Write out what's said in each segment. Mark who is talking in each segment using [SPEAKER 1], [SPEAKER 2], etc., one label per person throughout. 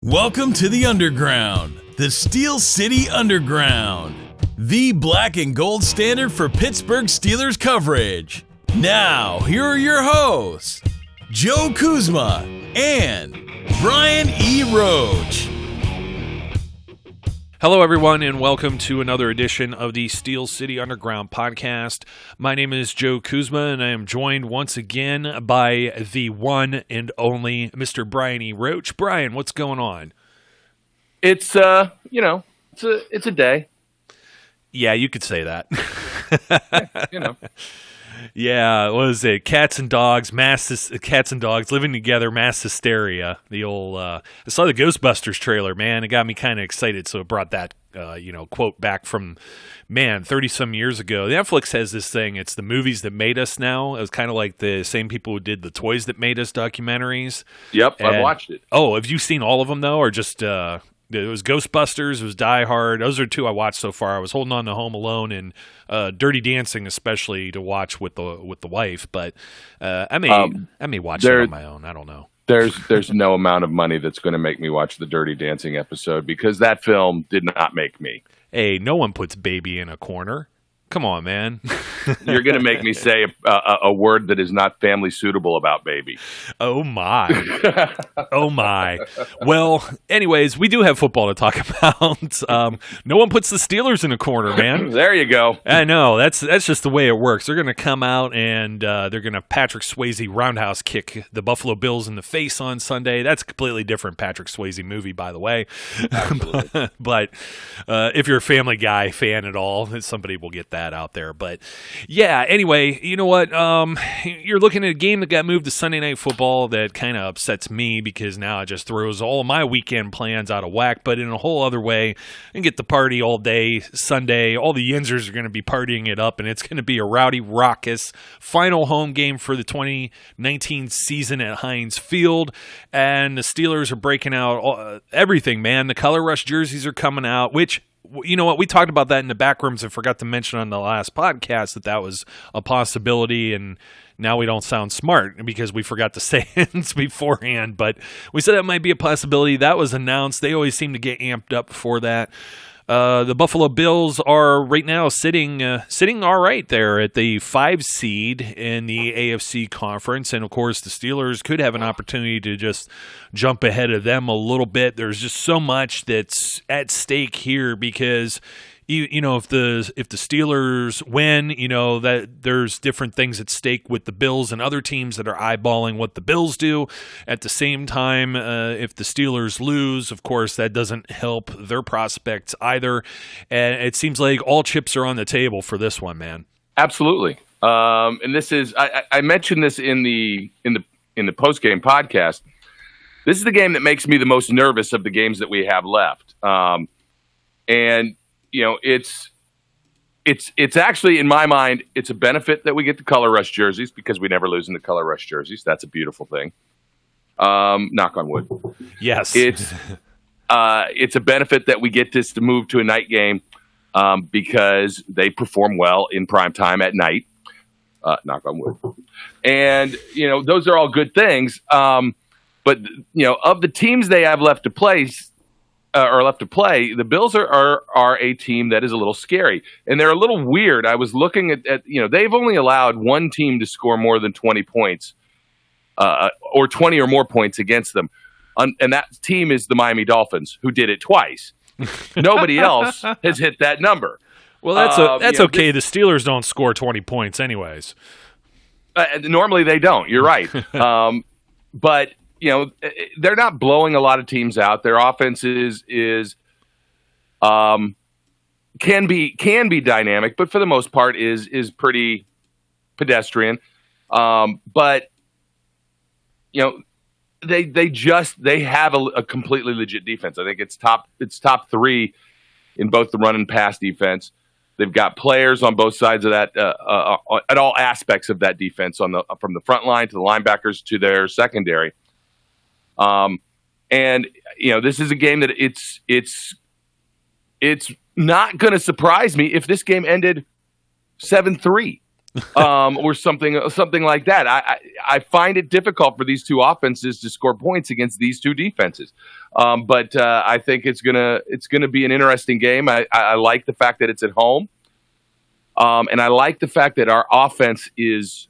[SPEAKER 1] Welcome to the Underground, the Steel City Underground, the black and gold standard for Pittsburgh Steelers coverage. Now, here are your hosts, Joe Kuzma and Brian E. Roach.
[SPEAKER 2] Hello, everyone, and welcome to another edition of the Steel City Underground podcast. My name is Joe Kuzma, and I am joined once again by the one and only Mr. Brian E. Roach. Brian, what's going on?
[SPEAKER 3] It's a day.
[SPEAKER 2] Yeah, you could say that.
[SPEAKER 3] Yeah.
[SPEAKER 2] Yeah, what is it? Cats and dogs living together, mass hysteria. The old, I saw the Ghostbusters trailer, man. It got me kind of excited, so it brought that, quote back from, 30-some years ago. Netflix has this thing. It's the movies that made us now. It was kind of like the same people who did the Toys That Made Us documentaries.
[SPEAKER 3] Yep, I've watched it.
[SPEAKER 2] Oh, have you seen all of them, though, or just... It was Ghostbusters, it was Die Hard. Those are two I watched so far. I was holding on to Home Alone and Dirty Dancing, especially to watch with the wife. But I may watch it on my own. I don't know.
[SPEAKER 3] There's no amount of money that's going to make me watch the Dirty Dancing episode because that film did not make me.
[SPEAKER 2] Hey, no one puts baby in a corner. Come on, man.
[SPEAKER 3] You're going to make me say a word that is not family suitable about baby.
[SPEAKER 2] Oh, my. Oh, my. Well, anyways, we do have football to talk about. No one puts the Steelers in a corner, man.
[SPEAKER 3] There you go.
[SPEAKER 2] I know. That's just the way it works. They're going to come out and they're going to Patrick Swayze roundhouse kick the Buffalo Bills in the face on Sunday. That's a completely different Patrick Swayze movie, by the way. But if you're a Family Guy fan at all, somebody will get that out there. But yeah, anyway, you know what? You're looking at a game that got moved to Sunday Night Football that kind of upsets me because now it just throws all of my weekend plans out of whack. But in a whole other way, and get the party all day Sunday. All the Yinzers are going to be partying it up, and it's going to be a rowdy, raucous final home game for the 2019 season at Heinz Field. And the Steelers are breaking out everything, man. The color rush jerseys are coming out, which, you know what, we talked about that in the back rooms and forgot to mention on the last podcast that was a possibility, and now we don't sound smart because we forgot to say it beforehand, but we said that might be a possibility. That was announced. They always seem to get amped up for that. The Buffalo Bills are right now sitting all right there at the 5 seed in the AFC conference. And, of course, the Steelers could have an opportunity to just jump ahead of them a little bit. There's just so much that's at stake here because – you know, if the Steelers win, you know, that there's different things at stake with the Bills and other teams that are eyeballing what the Bills do. At the same time, if the Steelers lose, of course, that doesn't help their prospects either. And it seems like all chips are on the table for this one, man.
[SPEAKER 3] Absolutely. And this is I mentioned this in the post-game podcast. This is the game that makes me the most nervous of the games that we have left. And you know, it's actually, in my mind, it's a benefit that we get the color rush jerseys because we never lose in the color rush jerseys. That's a beautiful thing. Knock on wood.
[SPEAKER 2] Yes.
[SPEAKER 3] It's a benefit that we get this to move to a night game because they perform well in prime time at night. Knock on wood. And, you know, those are all good things. But, you know, of the teams they have left to play, the Bills are a team that is a little scary, and they're a little weird. I was looking at you know, they've only allowed one team to score more than 20 points, or 20 or more points against them, and that team is the Miami Dolphins, who did it twice. Nobody else has hit that number.
[SPEAKER 2] Well, that's okay. The Steelers don't score 20 points, anyways.
[SPEAKER 3] Normally they don't. You're right, but. You know, they're not blowing a lot of teams out. Their offense can be dynamic, but for the most part is pretty pedestrian. But you know, they have a completely legit defense. I think it's top 3 in both the run and pass defense. They've got players on both sides of that, at all aspects of that defense, from the front line to the linebackers to their secondary. And you know, this is a game that it's not going to surprise me if this game ended 7-3. or something like that. I find it difficult for these two offenses to score points against these two defenses. But I think it's gonna be an interesting game. I like the fact that it's at home, and I like the fact that our offense is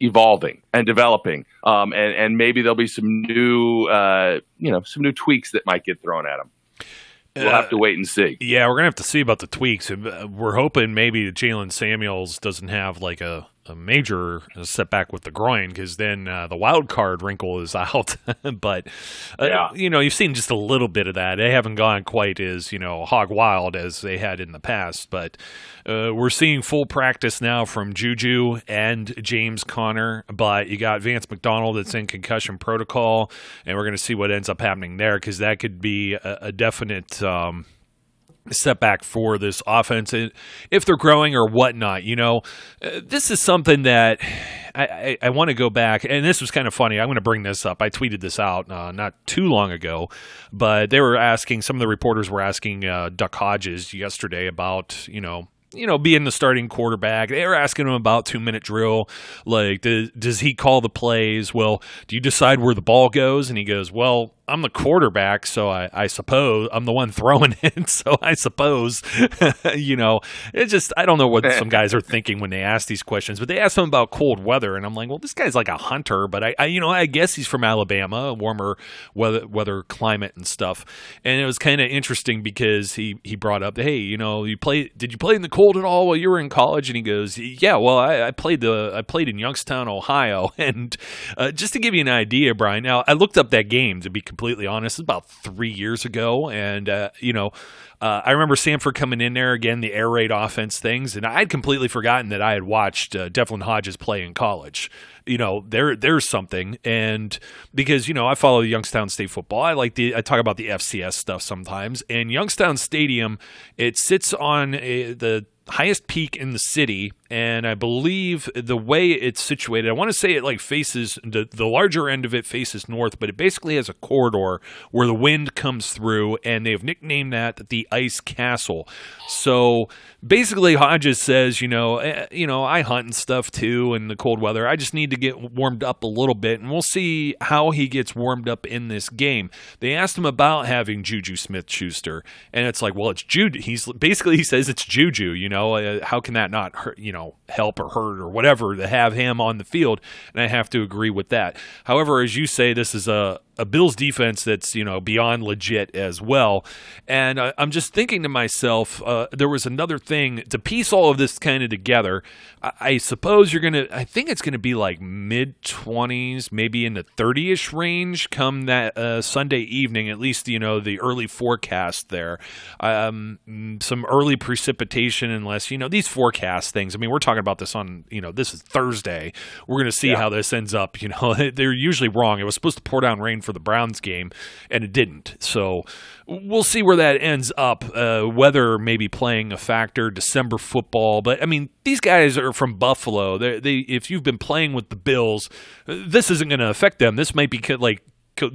[SPEAKER 3] evolving and developing, and maybe there'll be some new tweaks that might get thrown at them. We'll have to wait and see.
[SPEAKER 2] Yeah, we're going to have to see about the tweaks. We're hoping maybe Jalen Samuels doesn't have like a major setback with the groin, because then the wild card wrinkle is out. But, you've seen just a little bit of that. They haven't gone quite as, hog wild as they had in the past. But we're seeing full practice now from Juju and James Conner. But you got Vance McDonald that's in concussion protocol, and we're going to see what ends up happening there, because that could be a definite setback for this offense if they're growing or whatnot. This is something that I want to go back, and this was kind of funny. I'm going to bring this up. I tweeted this out not too long ago, but they were asking, some of the reporters were asking Duck Hodges yesterday about, being the starting quarterback. They were asking him about 2-minute drill. Like, does he call the plays? Well, do you decide where the ball goes? And he goes, well, I'm the quarterback, so I suppose I'm the one throwing it. So I suppose, it's just, I don't know what some guys are thinking when they ask these questions, but they asked him about cold weather. And I'm like, well, this guy's like a hunter, but I guess he's from Alabama, a warmer weather climate and stuff. And it was kind of interesting because he brought up, hey, did you play in the cold at all while you were in college? And he goes, yeah, well, I played in Youngstown, Ohio. And just to give you an idea, Brian, now I looked up that game, to be completely honest. It's about 3 years ago, and I remember Samford coming in there again, the air raid offense things, and I'd completely forgotten that I had watched Devlin Hodges play in college. There's something, and because I follow Youngstown State football, I talk about the FCS stuff sometimes, and Youngstown Stadium, it sits on the highest peak in the city, and I believe the way it's situated, I want to say it faces, the larger end of it faces north, but it basically has a corridor where the wind comes through, and they've nicknamed that the Ice Castle. So basically Hodges says, I hunt and stuff too in the cold weather. I just need to get warmed up a little bit, and we'll see how he gets warmed up in this game. They asked him about having Juju Smith-Schuster, and it's like, well, it's Juju. He says it's Juju, how can that not hurt, help or hurt or whatever to have him on the field? And I have to agree with that. However, as you say, this is a Bills defense that's, beyond legit as well. And I'm just thinking to myself, there was another thing to piece all of this kind of together. I suppose I think it's going to be like mid-20s, maybe in the 30-ish range come that Sunday evening, at least, the early forecast there. Some early precipitation, unless, these forecast things. I mean, we're talking about this on, this is Thursday. We're going to see how this ends up. They're usually wrong. It was supposed to pour down rain for the Browns game, and it didn't. So we'll see where that ends up. Weather maybe playing a factor, December football. But, I mean, these guys are from Buffalo. If you've been playing with the Bills, this isn't going to affect them. This might be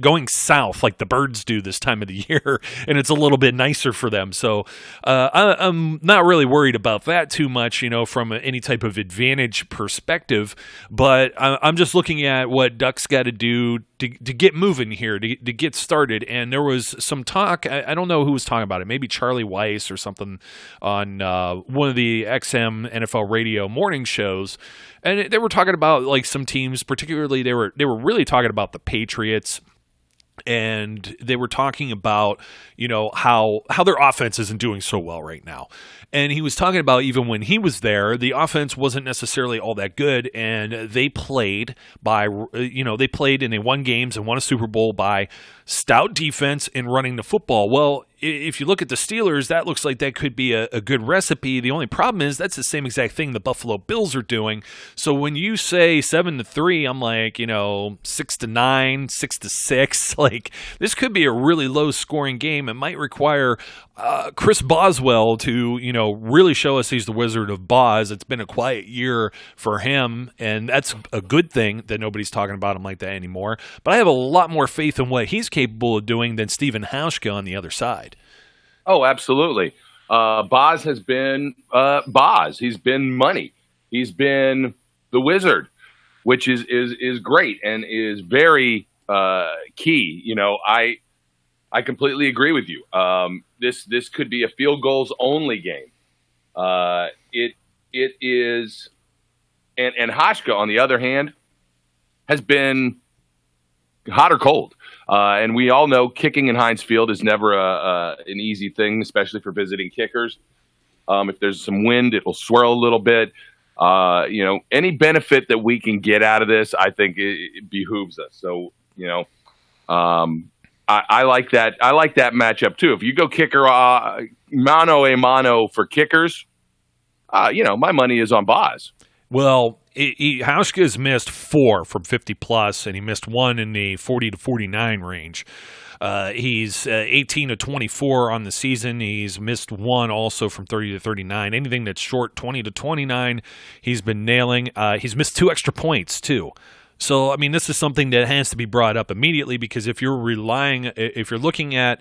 [SPEAKER 2] going south like the birds do this time of the year, and it's a little bit nicer for them. So I'm not really worried about that too much, from any type of advantage perspective. But I'm just looking at what Duck's got to do to get moving here, to get started. And there was some talk, I don't know who was talking about it, maybe Charlie Weiss or something on one of the XM NFL radio morning shows. And they were talking about some teams, particularly they were really talking about the Patriots. And they were talking about, how their offense isn't doing so well right now. And he was talking about even when he was there, the offense wasn't necessarily all that good. And they played and they won games and won a Super Bowl by stout defense and running the football. Well, if you look at the Steelers, that looks like that could be a good recipe. The only problem is that's the same exact thing the Buffalo Bills are doing. So when you say 7-3, I'm like, 6-9, 6-6. Like, this could be a really low scoring game. It might require Chris Boswell to, really show us he's the Wizard of Boz. It's been a quiet year for him, and that's a good thing that nobody's talking about him like that anymore. But I have a lot more faith in what he's capable of doing than Stephen Hauschka on the other side. Oh,
[SPEAKER 3] absolutely. Boz has been Boz. He's been money. He's been the wizard, which is great and is very key. You know, I completely agree with you. This could be a field goals only game. It is, and Hashka, on the other hand, has been hot or cold. And we all know kicking in Heinz Field is never an easy thing, especially for visiting kickers. If there's some wind, it will swirl a little bit. You know, any benefit that we can get out of this, I think it behooves us. So, you know, I like that. I like that matchup too. If you go kicker mano a mano for kickers, you know, my money is on Boz.
[SPEAKER 2] Well, Hauschka's missed 4 from 50 plus, and he missed 1 in the 40 to 49 range. He's 18 to 24 on the season. He's missed 1 also from 30 to 39. Anything that's short 20 to 29, he's been nailing. He's missed 2 extra points too. So, I mean, this is something that has to be brought up immediately, because if you're looking at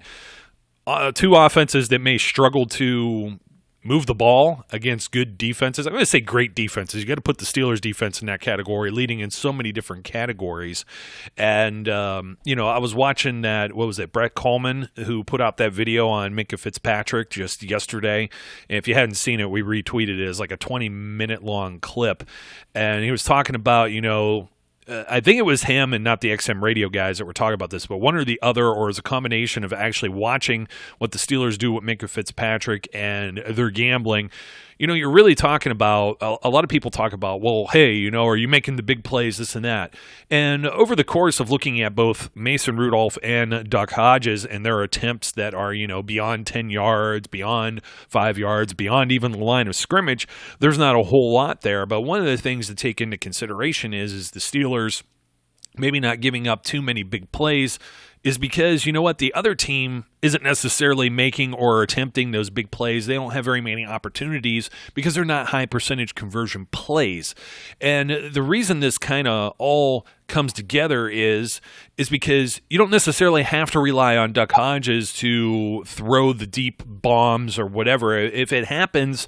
[SPEAKER 2] 2 offenses that may struggle to move the ball against good defenses. I'm going to say great defenses. You got to put the Steelers defense in that category, leading in so many different categories. And, you know, I was watching that, what was it, Brett Coleman, who put out that video on Minkah Fitzpatrick just yesterday. And if you hadn't seen it, we retweeted it as like a 20-minute long clip. And he was talking about, you know, I think it was him and not the XM radio guys that were talking about this, but one or the other, or as a combination of actually watching what the Steelers do with Minkah Fitzpatrick and their gambling. You know, you're really talking about, a lot of people talk about, well, hey, you know, are you making the big plays, this and that? And over the course of looking at both Mason Rudolph and Duck Hodges and their attempts that are, you know, beyond 10 yards, beyond 5 yards, beyond even the line of scrimmage, there's not a whole lot there. But one of the things to take into consideration is the Steelers maybe not giving up too many big plays is because, you know what, the other team isn't necessarily making or attempting those big plays. They don't have very many opportunities because they're not high percentage conversion plays. And the reason this kind of all comes together is because you don't necessarily have to rely on Duck Hodges to throw the deep bombs or whatever. If it happens,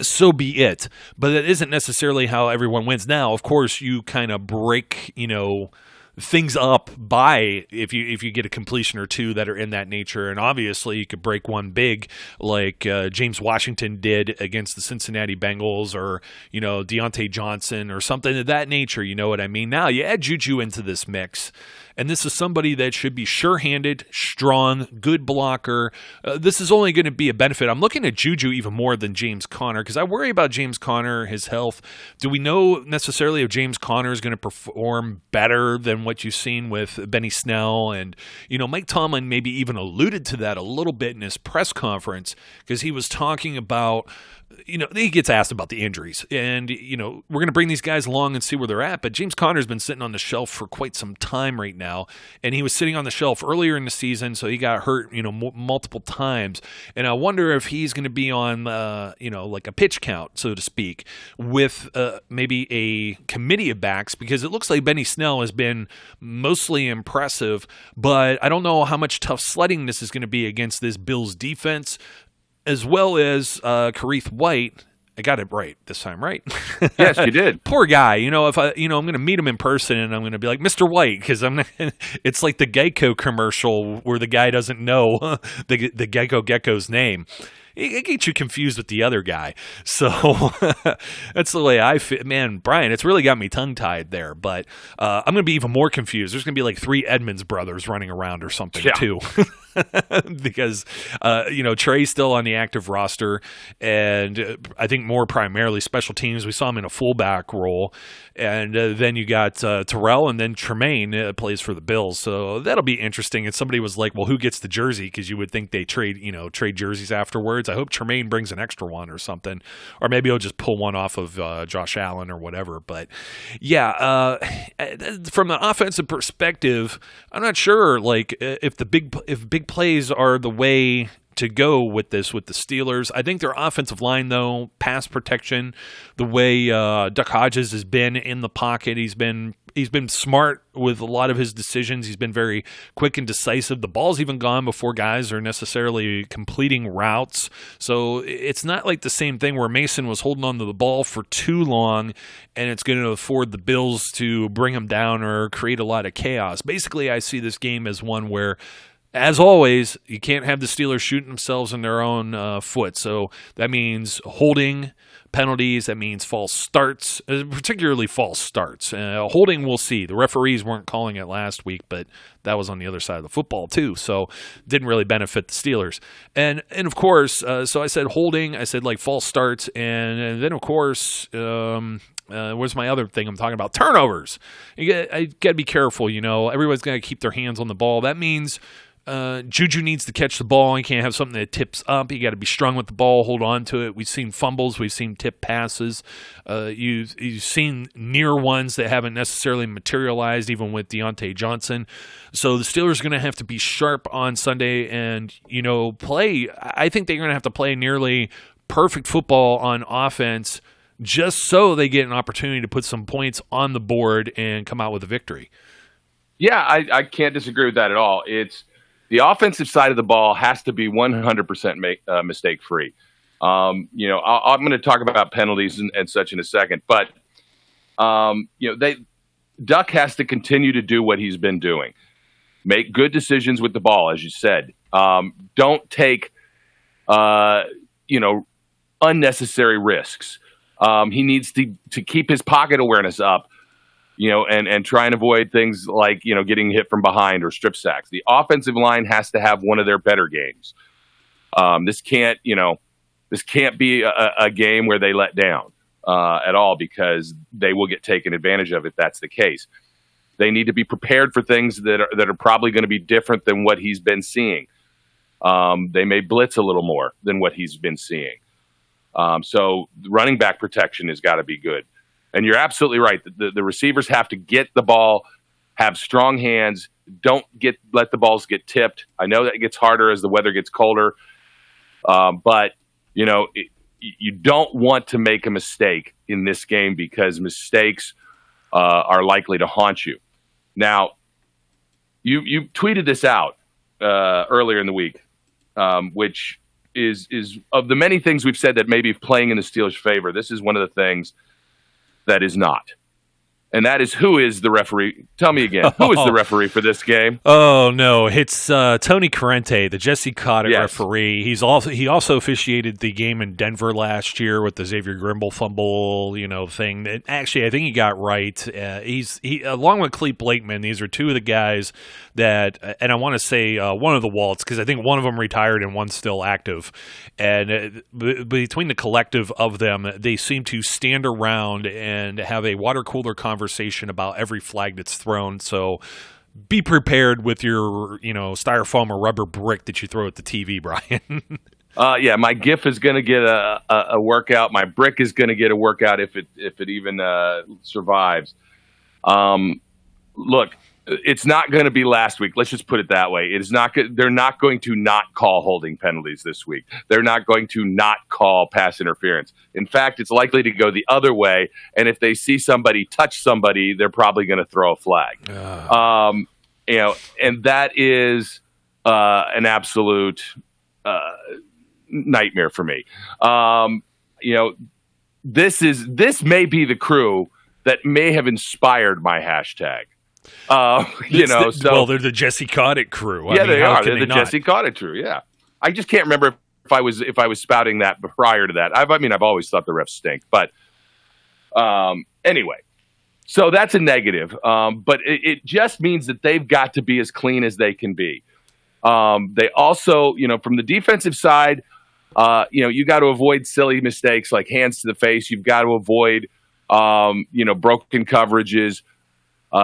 [SPEAKER 2] so be it. But that isn't necessarily how everyone wins. Now, of course, you kind of break, you know, things up by if you get a completion or 2 that are in that nature. And obviously you could break one big like James Washington did against the Cincinnati Bengals, or, you know, Deontay Johnson or something of that nature. You know what I mean? Now you add Juju into this mix, and this is somebody that should be sure-handed, strong, good blocker. This is only going to be a benefit. I'm looking at Juju even more than James Conner because I worry about James Conner, his health. Do we know necessarily if James Conner is going to perform better than what you've seen with Benny Snell? And, you know, Mike Tomlin maybe even alluded to that a little bit in his press conference because he was talking about, you know, he gets asked about the injuries, and, you know, we're going to bring these guys along and see where they're at. But James Conner's been sitting on the shelf for quite some time right now, and he was sitting on the shelf earlier in the season, so he got hurt, you know, multiple times. And I wonder if he's going to be on, you know, like a pitch count, so to speak, with maybe a committee of backs, because it looks like Benny Snell has been mostly impressive, but I don't know how much tough sledding this is going to be against this Bills defense, as well as Kareth White. I got it right this time, right?
[SPEAKER 3] Yes, you did.
[SPEAKER 2] Poor guy. You know, if I'm going to meet him in person and I'm going to be like, Mr. White, because it's like the Geico commercial where the guy doesn't know the Geico Gecko's name. It gets you confused with the other guy. So that's the way I feel. Man, Brian, it's really got me tongue-tied there. But I'm going to be even more confused. There's going to be like 3 Edmonds brothers running around or something, too. Because, you know, Trey's still on the active roster. And I think more primarily special teams. We saw him in a fullback role. And then you got Terrell, and then Tremaine plays for the Bills. So that'll be interesting. And somebody was like, well, who gets the jersey? Because you would think they trade jerseys afterwards. I hope Tremaine brings an extra one or something. Or maybe he'll just pull one off of Josh Allen or whatever. But, yeah, from an offensive perspective, I'm not sure, like, if big plays are the way to go with this with the Steelers. I think their offensive line, though, pass protection, the way Duck Hodges has been in the pocket, he's been he's been smart with a lot of his decisions. He's been very quick and decisive. The ball's even gone before guys are necessarily completing routes. So it's not like the same thing where Mason was holding on to the ball for too long and it's going to afford the Bills to bring him down or create a lot of chaos. Basically, I see this game as one where, as always, you can't have the Steelers shooting themselves in their own foot. So that means holding, penalties, that means false starts, particularly false starts. Holding, we'll see. The referees weren't calling it last week, but that was on the other side of the football too, so didn't really benefit the Steelers. And of course, so I said holding, I said like false starts, and then of course, where's my other thing I'm talking about? Turnovers. I got to be careful, Everybody's going to keep their hands on the ball. That means Juju needs to catch the ball. You can't have something that tips up. You got to be strong with the ball, hold on to it. We've seen fumbles. We've seen tip passes. You've seen near ones that haven't necessarily materialized, even with Deontay Johnson. So the Steelers are going to have to be sharp on Sunday and, play. I think they're going to have to play nearly perfect football on offense just so they get an opportunity to put some points on the board and come out with a victory.
[SPEAKER 3] Yeah, I can't disagree with that at all. It's the offensive side of the ball has to be 100% mistake-free. I'm going to talk about penalties and such in a second, but Duck has to continue to do what he's been doing. Make good decisions with the ball, as you said. Don't take unnecessary risks. He needs to keep his pocket awareness up. And try and avoid things like, getting hit from behind or strip sacks. The offensive line has to have one of their better games. This can't be a game where they let down at all, because they will get taken advantage of if that's the case. They need to be prepared for things that are probably going to be different than what he's been seeing. They may blitz a little more than what he's been seeing. So running back protection has got to be good. And you're absolutely right. The receivers have to get the ball, have strong hands. Don't let the balls get tipped. I know that it gets harder as the weather gets colder, but you don't want to make a mistake in this game, because mistakes are likely to haunt you. Now, you tweeted this out earlier in the week, which is of the many things we've said that may be playing in the Steelers' favor. This is one of the things that is not. And that is, who is the referee? Tell me again. Who is the referee for this game?
[SPEAKER 2] Oh, no. It's Tony Corrente, the Jesse Cottick referee. He also officiated the game in Denver last year with the Xavier Grimble fumble, thing. And actually, I think he got right. He along with Clete Blakeman, these are two of the guys that, and I want to say one of the Waltz, because I think one of them retired and one's still active. And between the collective of them, they seem to stand around and have a water cooler conversation about every flag that's thrown. So be prepared with your, styrofoam or rubber brick that you throw at the TV, Brian.
[SPEAKER 3] My GIF is going to get a workout. My brick is going to get a workout if it even survives. Look, it's not going to be last week. Let's just put it that way. It is not. They're not going to not call holding penalties this week. They're not going to not call pass interference. In fact, it's likely to go the other way. And if they see somebody touch somebody, they're probably going to throw a flag. And that is an absolute nightmare for me. This may be the crew that may have inspired my hashtag.
[SPEAKER 2] Well, they're the Jesse Cottick crew.
[SPEAKER 3] They are. They're the Jesse Cottick crew. Yeah, I just can't remember if I was spouting that prior to that. I've always thought the refs stink, but anyway. So that's a negative, but it just means that they've got to be as clean as they can be. They also, from the defensive side, you got to avoid silly mistakes like hands to the face. You've got to avoid, broken coverages.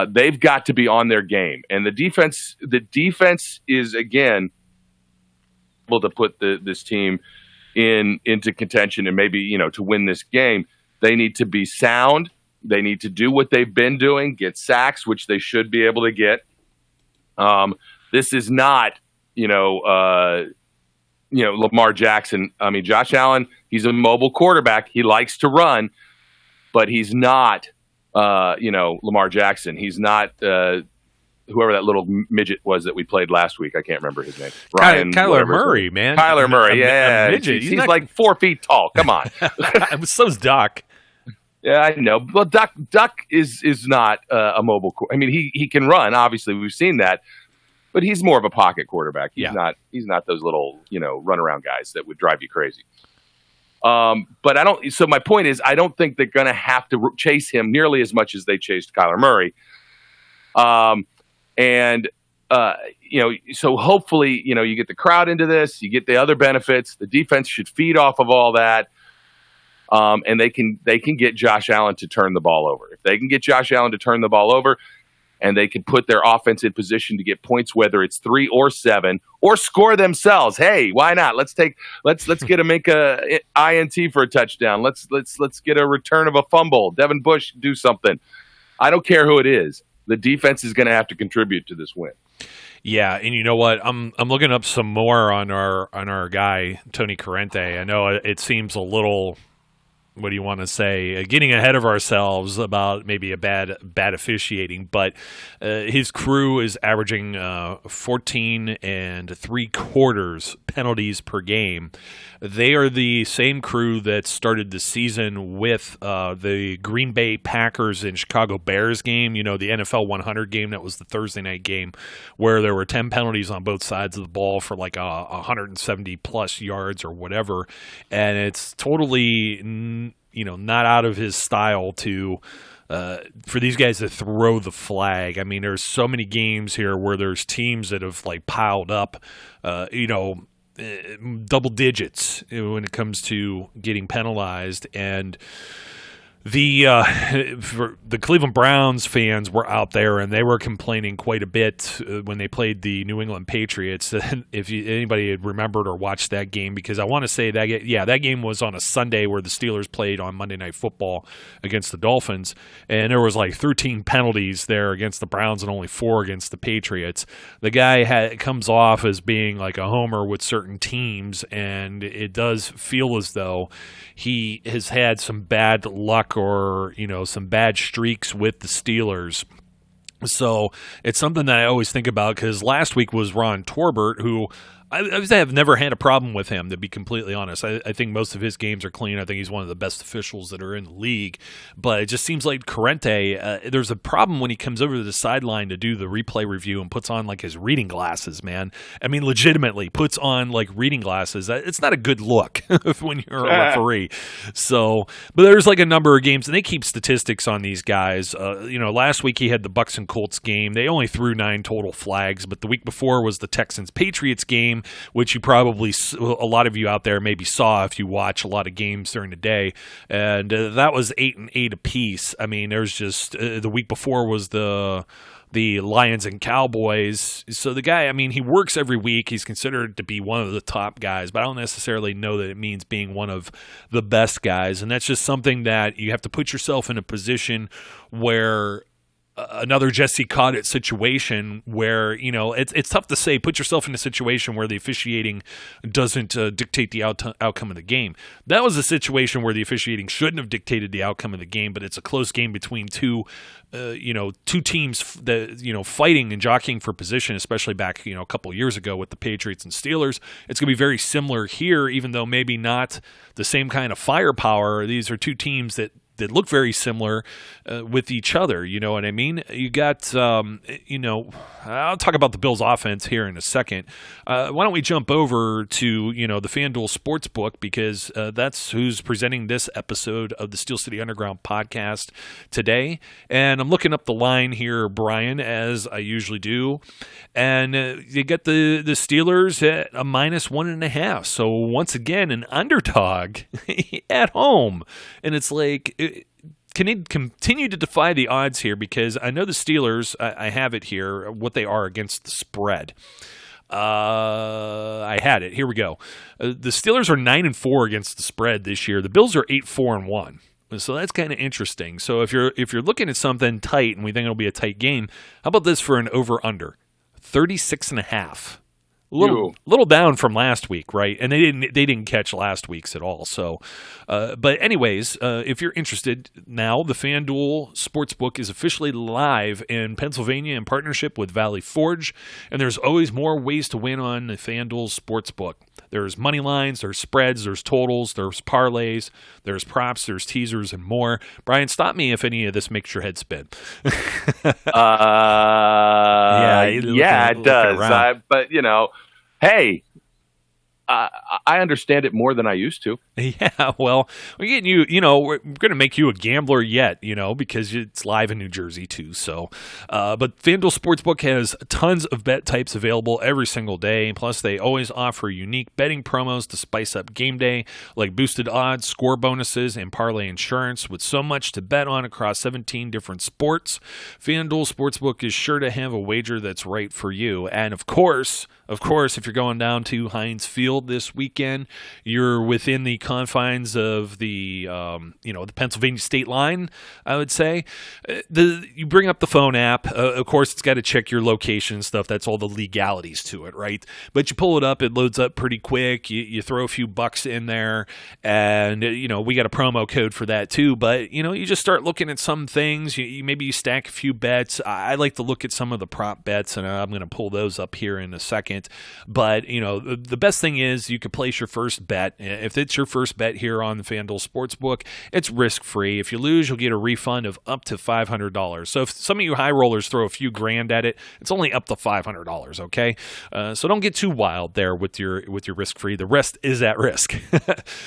[SPEAKER 3] They've got to be on their game, and the defense is again able to put this team into contention and maybe to win this game. They need to be sound. They need to do what they've been doing, get sacks, which they should be able to get. This is not Lamar Jackson. I mean, Josh Allen. He's a mobile quarterback. He likes to run, but he's not Lamar Jackson. He's not whoever that little midget was that we played last week. I can't remember his name.
[SPEAKER 2] Kyler Murray, man.
[SPEAKER 3] Kyler Murray, yeah.
[SPEAKER 2] A midget.
[SPEAKER 3] He's like 4 feet tall. Come on.
[SPEAKER 2] So's Doc.
[SPEAKER 3] Yeah, I know. Well, Duck is not a mobile. I mean, he can run. Obviously, we've seen that, but he's more of a pocket quarterback. He's not those little runaround guys that would drive you crazy. But I don't. So my point is, I don't think they're going to have to chase him nearly as much as they chased Kyler Murray. So hopefully, you get the crowd into this, you get the other benefits. The defense should feed off of all that. And they can get Josh Allen to turn the ball over. If they can get Josh Allen to turn the ball over, and they can put their offense in position to get points, whether it's 3 or 7, or score themselves. Hey, why not? Let's get a make a INT for a touchdown. Let's get a return of a fumble. Devin Bush, do something. I don't care who it is. The defense is going to have to contribute to this win.
[SPEAKER 2] Yeah, and you know what? I'm looking up some more on our guy Tony Corrente. I know it seems a little, what do you want to say, getting ahead of ourselves about maybe a bad officiating, but his crew is averaging 14 3/4 penalties per game. They are the same crew that started the season with the Green Bay Packers and Chicago Bears game, the NFL 100 game. That was the Thursday night game where there were 10 penalties on both sides of the ball for like 170 plus yards or whatever. And it's totally not out of his style to for these guys to throw the flag. I mean, there's so many games here where there's teams that have like piled up, double digits when it comes to getting penalized. And the Cleveland Browns fans were out there and they were complaining quite a bit when they played the New England Patriots. If anybody had remembered or watched that game, because I want to say that game was on a Sunday where the Steelers played on Monday Night Football against the Dolphins, and there was like 13 penalties there against the Browns and only 4 against the Patriots. The guy comes off as being like a homer with certain teams, and it does feel as though he has had some bad luck or some bad streaks with the Steelers. So it's something that I always think about, because last week was Ron Torbert, who I have never had a problem with him, to be completely honest. I think most of his games are clean. I think he's one of the best officials that are in the league. But it just seems like Corrente, there's a problem when he comes over to the sideline to do the replay review and puts on like his reading glasses, man. I mean, legitimately puts on like reading glasses. It's not a good look when you're a referee. So, but there's like a number of games, and they keep statistics on these guys. Last week he had the Bucs and Colts game. They only threw 9 total flags, but the week before was the Texans-Patriots game, which you probably, a lot of you out there maybe saw if you watch a lot of games during the day, and that was 8 and 8 apiece. I mean, there's just the week before was the Lions and Cowboys. So the guy, I mean, he works every week. He's considered to be one of the top guys, but I don't necessarily know that it means being one of the best guys, and that's just something that you have to put yourself in a position where another Jesse Coddett situation where, it's tough to say, put yourself in a situation where the officiating doesn't dictate the outcome of the game. That was a situation where the officiating shouldn't have dictated the outcome of the game, but it's a close game between two teams that, fighting and jockeying for position, especially back, a couple of years ago with the Patriots and Steelers. It's going to be very similar here, even though maybe not the same kind of firepower. These are two teams that look very similar with each other. You know what I mean? You got, I'll talk about the Bills offense here in a second. Why don't we jump over to, the FanDuel Sportsbook, because that's who's presenting this episode of the Steel City Underground podcast today. And I'm looking up the line here, Brian, as I usually do. And you get the Steelers at a -1.5. So once again, an underdog at home. And it's like, can it continue to defy the odds here? Because I know the Steelers, I have it here, what they are against the spread. I had it. Here we go. The Steelers are 9-4 against the spread this year. The Bills are 8-4-1. So that's kind of interesting. So if you're looking at something tight and we think it'll be a tight game, how about this for an over-under? 36.5. little down from last week, right? And they didn't catch last week's at all. So, but anyways, if you're interested now, the FanDuel Sportsbook is officially live in Pennsylvania in partnership with Valley Forge, and there's always more ways to win on the FanDuel Sportsbook. There's money lines, there's spreads, there's totals, there's parlays, there's props, there's teasers, and more. Brian, stop me if any of this makes your head spin.
[SPEAKER 3] It does. But hey, I understand it more than I used to.
[SPEAKER 2] Yeah, well, we're getting you, we're going to make you a gambler yet, because it's live in New Jersey too. So, but FanDuel Sportsbook has tons of bet types available every single day. Plus, they always offer unique betting promos to spice up game day, like boosted odds, score bonuses, and parlay insurance. With so much to bet on across 17 different sports, FanDuel Sportsbook is sure to have a wager that's right for you. And of course, if you're going down to Heinz Field this weekend, you're within the confines of the the Pennsylvania state line, I would say. You bring up the phone app. Of course, it's got to check your location and stuff. That's all the legalities to it, right? But you pull it up, it loads up pretty quick. You throw a few bucks in there, and we got a promo code for that too. But you just start looking at some things. Maybe you stack a few bets. I like to look at some of the prop bets, and I'm going to pull those up here in a second. But the best thing is you could place your first bet. If it's your first bet here on the FanDuel Sportsbook, it's risk-free. If you lose, you'll get a refund of up to $500. So if some of you high rollers throw a few grand at it, it's only up to $500. Okay, so don't get too wild there with your risk-free. The rest is at risk.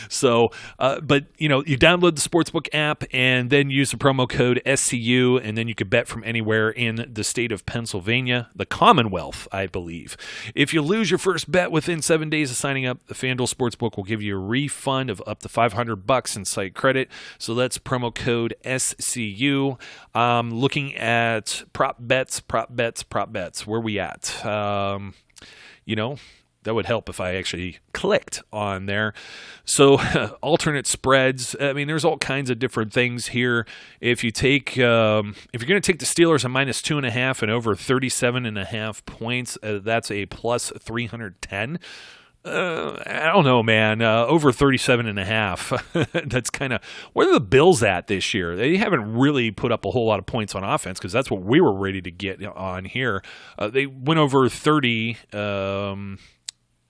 [SPEAKER 2] So, but you download the Sportsbook app and then use the promo code SCU, and then you could bet from anywhere in the state of Pennsylvania, the Commonwealth, I believe. If you lose your first bet within 7 days of signing up, the FanDuel Sportsbook will give you a refund of up to $500 in site credit. So that's promo code SCU. Looking at prop bets. Where we at? That would help if I actually clicked on there. So alternate spreads. I mean, there's all kinds of different things here. If you take, if you're going to take the Steelers at -2.5 and over 37.5 points, that's a plus 310. I don't know, man. Over 37.5. That's kind of where are the Bills at this year? They haven't really put up a whole lot of points on offense because that's what we were ready to get on here. They went over 30.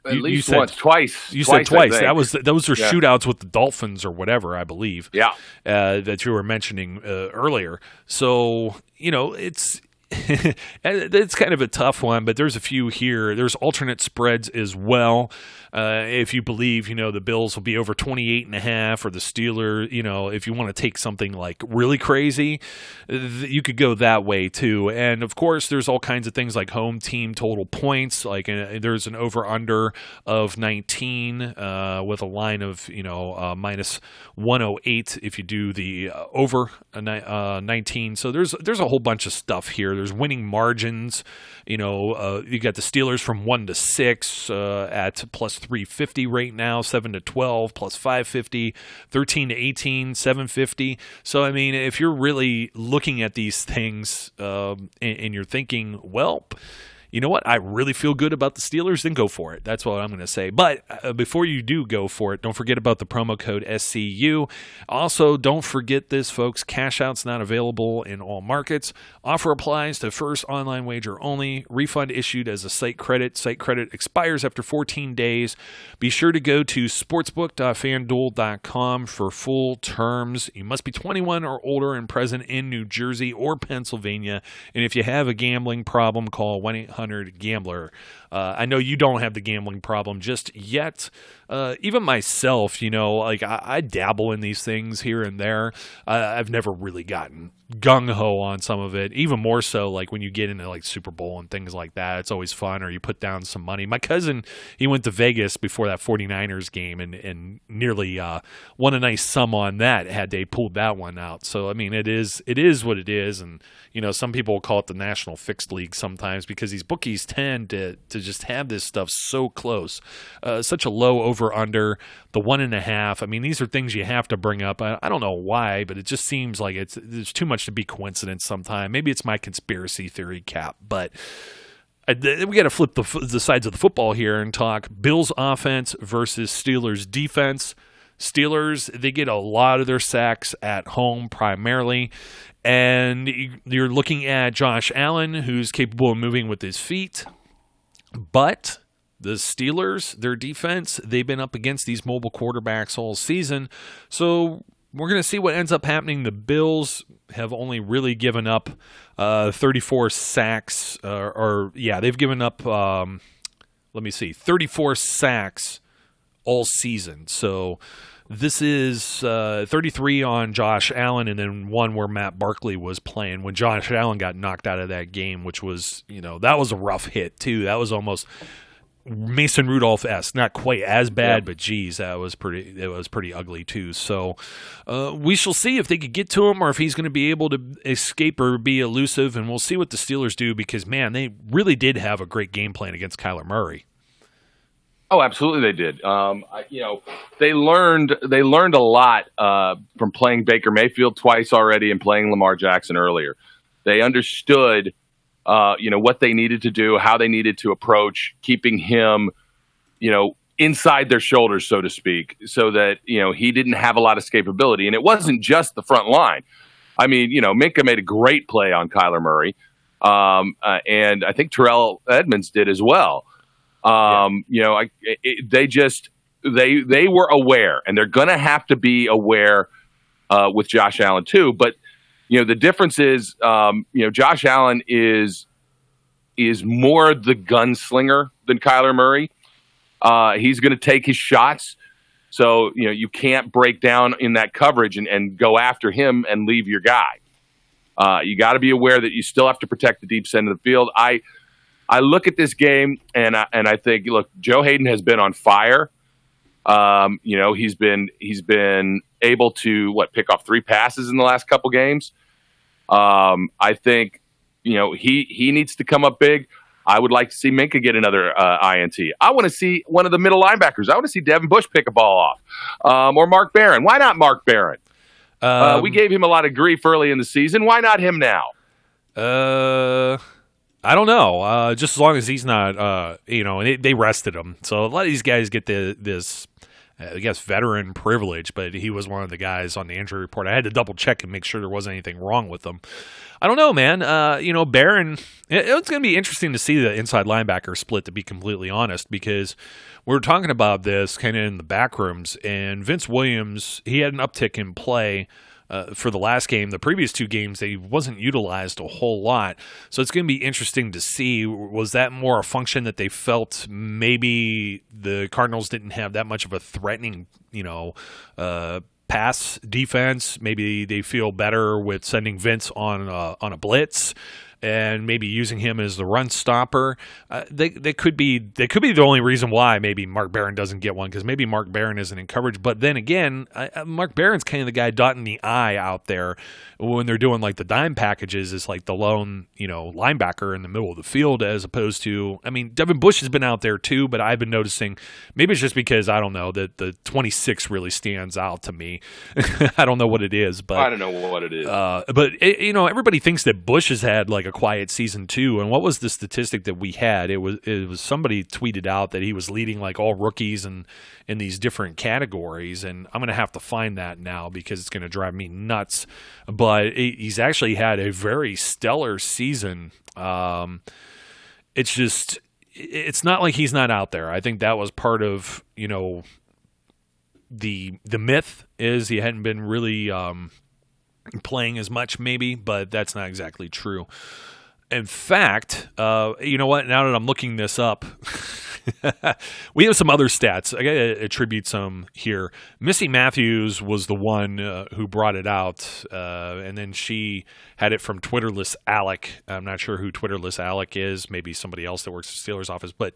[SPEAKER 3] At least once, twice.
[SPEAKER 2] You said twice. Those are shootouts with the Dolphins or whatever, I believe.
[SPEAKER 3] Yeah,
[SPEAKER 2] that you were mentioning earlier. So it's it's kind of a tough one, but there's a few here. There's alternate spreads as well. If you believe, the Bills will be over 28.5 or the Steelers, if you want to take something like really crazy, you could go that way too. And of course, there's all kinds of things like home team total points. Like there's an over/under of 19 with a line of minus 108 if you do the over 19. So there's a whole bunch of stuff here. There's winning margins. You got the Steelers from 1 to 6 at plus 350 right now, 7 to 12 plus 550, 13 to 18, 750. So I mean, if you're really looking at these things and you're thinking, well, you know what? I really feel good about the Steelers, then go for it. That's what I'm going to say. But before you do go for it, don't forget about the promo code SCU. Also, don't forget this, folks. Cash out's not available in all markets. Offer applies to first online wager only. Refund issued as a site credit. Site credit expires after 14 days. Be sure to go to sportsbook.fanduel.com for full terms. You must be 21 or older and present in New Jersey or Pennsylvania. And if you have a gambling problem, call 1-800-GAMBLER. I know you don't have the gambling problem just yet. Even myself, I dabble in these things here and there. I've never really gotten gung-ho on some of it. Even more so, like when you get into like Super Bowl and things like that, it's always fun, or you put down some money. My cousin, he went to Vegas before that 49ers game and nearly won a nice sum on that had they pulled that one out. So, I mean, it is what it is. And, some people will call it the National Fixed League sometimes because these bookies tend to just have this stuff so close. Such a low over-under, the 1.5. I mean, these are things you have to bring up. I don't know why, but it just seems like there's too much to be coincidence sometimes. Maybe it's my conspiracy theory cap, but we got to flip the sides of the football here and talk Bills offense versus Steelers defense. Steelers, they get a lot of their sacks at home primarily, and you're looking at Josh Allen, who's capable of moving with his feet, but the Steelers, their defense, they've been up against these mobile quarterbacks all season, so we're going to see what ends up happening. The Bills have only really given up 34 sacks, they've given up, 34 sacks all season. So this is 33 on Josh Allen, and then one where Matt Barkley was playing when Josh Allen got knocked out of that game, which was, that was a rough hit too. That was almost Mason Rudolph-esque, not quite as bad, but geez, it was pretty ugly too. So we shall see if they could get to him or if he's going to be able to escape or be elusive, and we'll see what the Steelers do because, man, they really did have a great game plan against Kyler Murray.
[SPEAKER 3] Oh, absolutely, they did. They learned a lot from playing Baker Mayfield twice already and playing Lamar Jackson earlier. They understood what they needed to do, how they needed to approach keeping him, inside their shoulders, so to speak, so that, he didn't have a lot of escapability. And it wasn't just the front line. I mean, Minka made a great play on Kyler Murray. And I think Terrell Edmonds did as well. They were aware, and they're going to have to be aware with Josh Allen too. But the difference is, Josh Allen is more the gunslinger than Kyler Murray. He's going to take his shots. So, you can't break down in that coverage and go after him and leave your guy. You got to be aware that you still have to protect the deep center of the field. I look at this game and I think, look, Joe Hayden has been on fire. He's been able to pick off 3 passes in the last couple games. I think, he needs to come up big. I would like to see Minka get another INT. I want to see one of the middle linebackers. I want to see Devin Bush pick a ball off, or Mark Barron. Why not Mark Barron? We gave him a lot of grief early in the season. Why not him now?
[SPEAKER 2] I don't know. Just as long as he's not, and they rested him. So a lot of these guys get this, I guess, veteran privilege, but he was one of the guys on the injury report. I had to double check and make sure there wasn't anything wrong with him. I don't know, man. Barron, it's going to be interesting to see the inside linebacker split, to be completely honest, because we were talking about this kind of in the back rooms, and Vince Williams, he had an uptick in play for the last game. The previous 2 games, they wasn't utilized a whole lot. So it's going to be interesting to see, was that more a function that they felt maybe the Cardinals didn't have that much of a threatening, pass defense? Maybe they feel better with sending Vince on a blitz and maybe using him as the run stopper. They could be the only reason why maybe Mark Barron doesn't get one, because maybe Mark Barron isn't in coverage. But then again, Mark Barron's kind of the guy dotting the I out there when they're doing like the dime packages, is like the lone linebacker in the middle of the field, as opposed to, Devin Bush has been out there too, but I've been noticing, maybe it's just because I don't know, that the 26 really stands out to me. I don't know what it is, but
[SPEAKER 3] I don't know what it is.
[SPEAKER 2] But everybody thinks that Bush has had like a quiet season too. And what was the statistic that we had? It was somebody tweeted out that he was leading like all rookies in these different categories, and I'm going to have to find that now because it's going to drive me nuts. But he's actually had a very stellar season. It's not like he's not out there. I think that was part of the myth is he hadn't been really playing as much maybe, but that's not exactly true. In fact, you know what? Now that I'm looking this up, we have some other stats. I got to attribute some here. Missy Matthews was the one who brought it out, and then she had it from Twitterless Alec. I'm not sure who Twitterless Alec is. Maybe somebody else that works at the Steelers office. But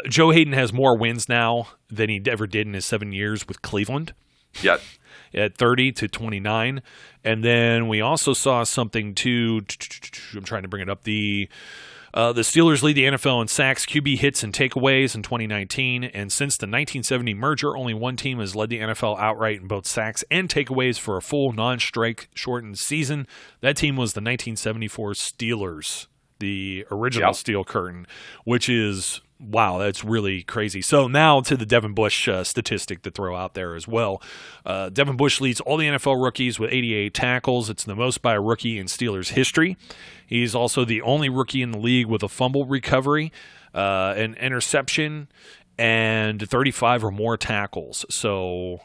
[SPEAKER 2] Joe Hayden has more wins now than he ever did in his 7 years with Cleveland.
[SPEAKER 3] Yep.
[SPEAKER 2] At 30-29. And then we also saw something too. I'm trying to bring it up. The Steelers lead the NFL in sacks, QB hits, and takeaways in 2019. And since the 1970 merger, only one team has led the NFL outright in both sacks and takeaways for a full non-strike shortened season. That team was the 1974 Steelers. the original Steel Curtain, which is, wow, that's really crazy. So now to the Devin Bush statistic to throw out there as well. Devin Bush leads all the NFL rookies with 88 tackles. It's the most by a rookie in Steelers history. He's also the only rookie in the league with a fumble recovery, an interception, and 35 or more tackles. So,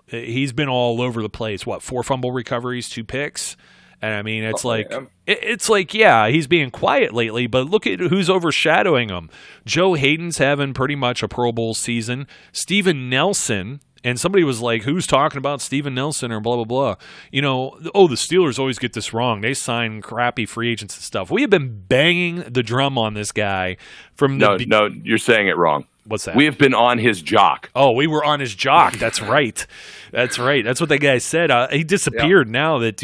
[SPEAKER 2] he's been all over the place. 4 fumble recoveries, 2 picks? And I mean, it's he's being quiet lately, but look at who's overshadowing him. Joe Hayden's having pretty much a Pro Bowl season. Steven Nelson, and somebody was like, who's talking about Steven Nelson or blah, blah, blah. The Steelers always get this wrong. They sign crappy free agents and stuff. We have been banging the drum on this guy from
[SPEAKER 3] No, you're saying it wrong.
[SPEAKER 2] What's that?
[SPEAKER 3] We have been on his jock.
[SPEAKER 2] Oh, we were on his jock. That's right. That's right. That's what that guy said. He disappeared now that,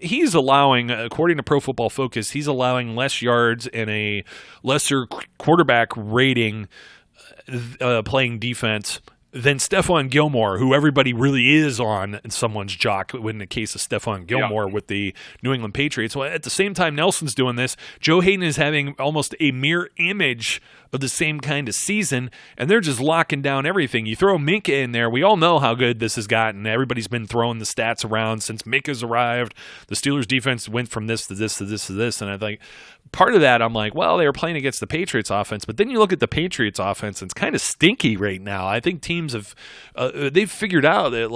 [SPEAKER 2] he's allowing, according to Pro Football Focus, he's allowing less yards and a lesser quarterback rating playing defense than Stephon Gilmore, who everybody really is on someone's jock in the case of Stephon Gilmore with the New England Patriots. Well, at the same time Nelson's doing this, Joe Hayden is having almost a mirror image of the same kind of season, and they're just locking down everything. You throw Minka in there, we all know how good this has gotten. Everybody's been throwing the stats around since Minka's arrived. The Steelers defense went from this to this to this to this, and I think part of that, I'm like, well, they were playing against the Patriots offense, but then you look at the Patriots offense, and it's kind of stinky right now. I think teams have they've figured out that,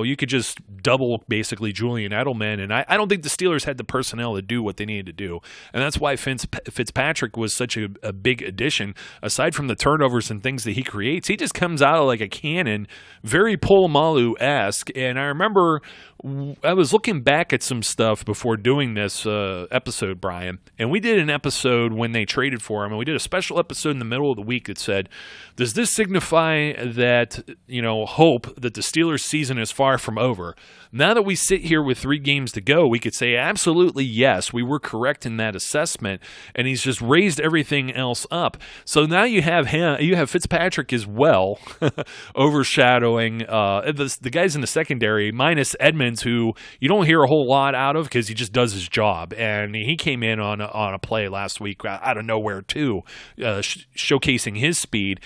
[SPEAKER 2] you could just double basically Julian Edelman, and I don't think the Steelers had the personnel to do what they needed to do, and that's why Fitzpatrick was such a big addition. Aside from the turnovers and things that he creates, he just comes out like a cannon, very Polamalu-esque. And I remember I was looking back at some stuff before doing this episode, Brian, and we did an episode when they traded for him, and we did a special episode in the middle of the week that said, does this signify that, hope that the Steelers season is far from over? Now that we sit here with 3 games to go, we could say absolutely yes, we were correct in that assessment, and he's just raised everything else up. So now you have Fitzpatrick as well, overshadowing the guys in the secondary, minus Edmonds, who you don't hear a whole lot out of because he just does his job. And he came in on a play last week out of nowhere too, showcasing his speed.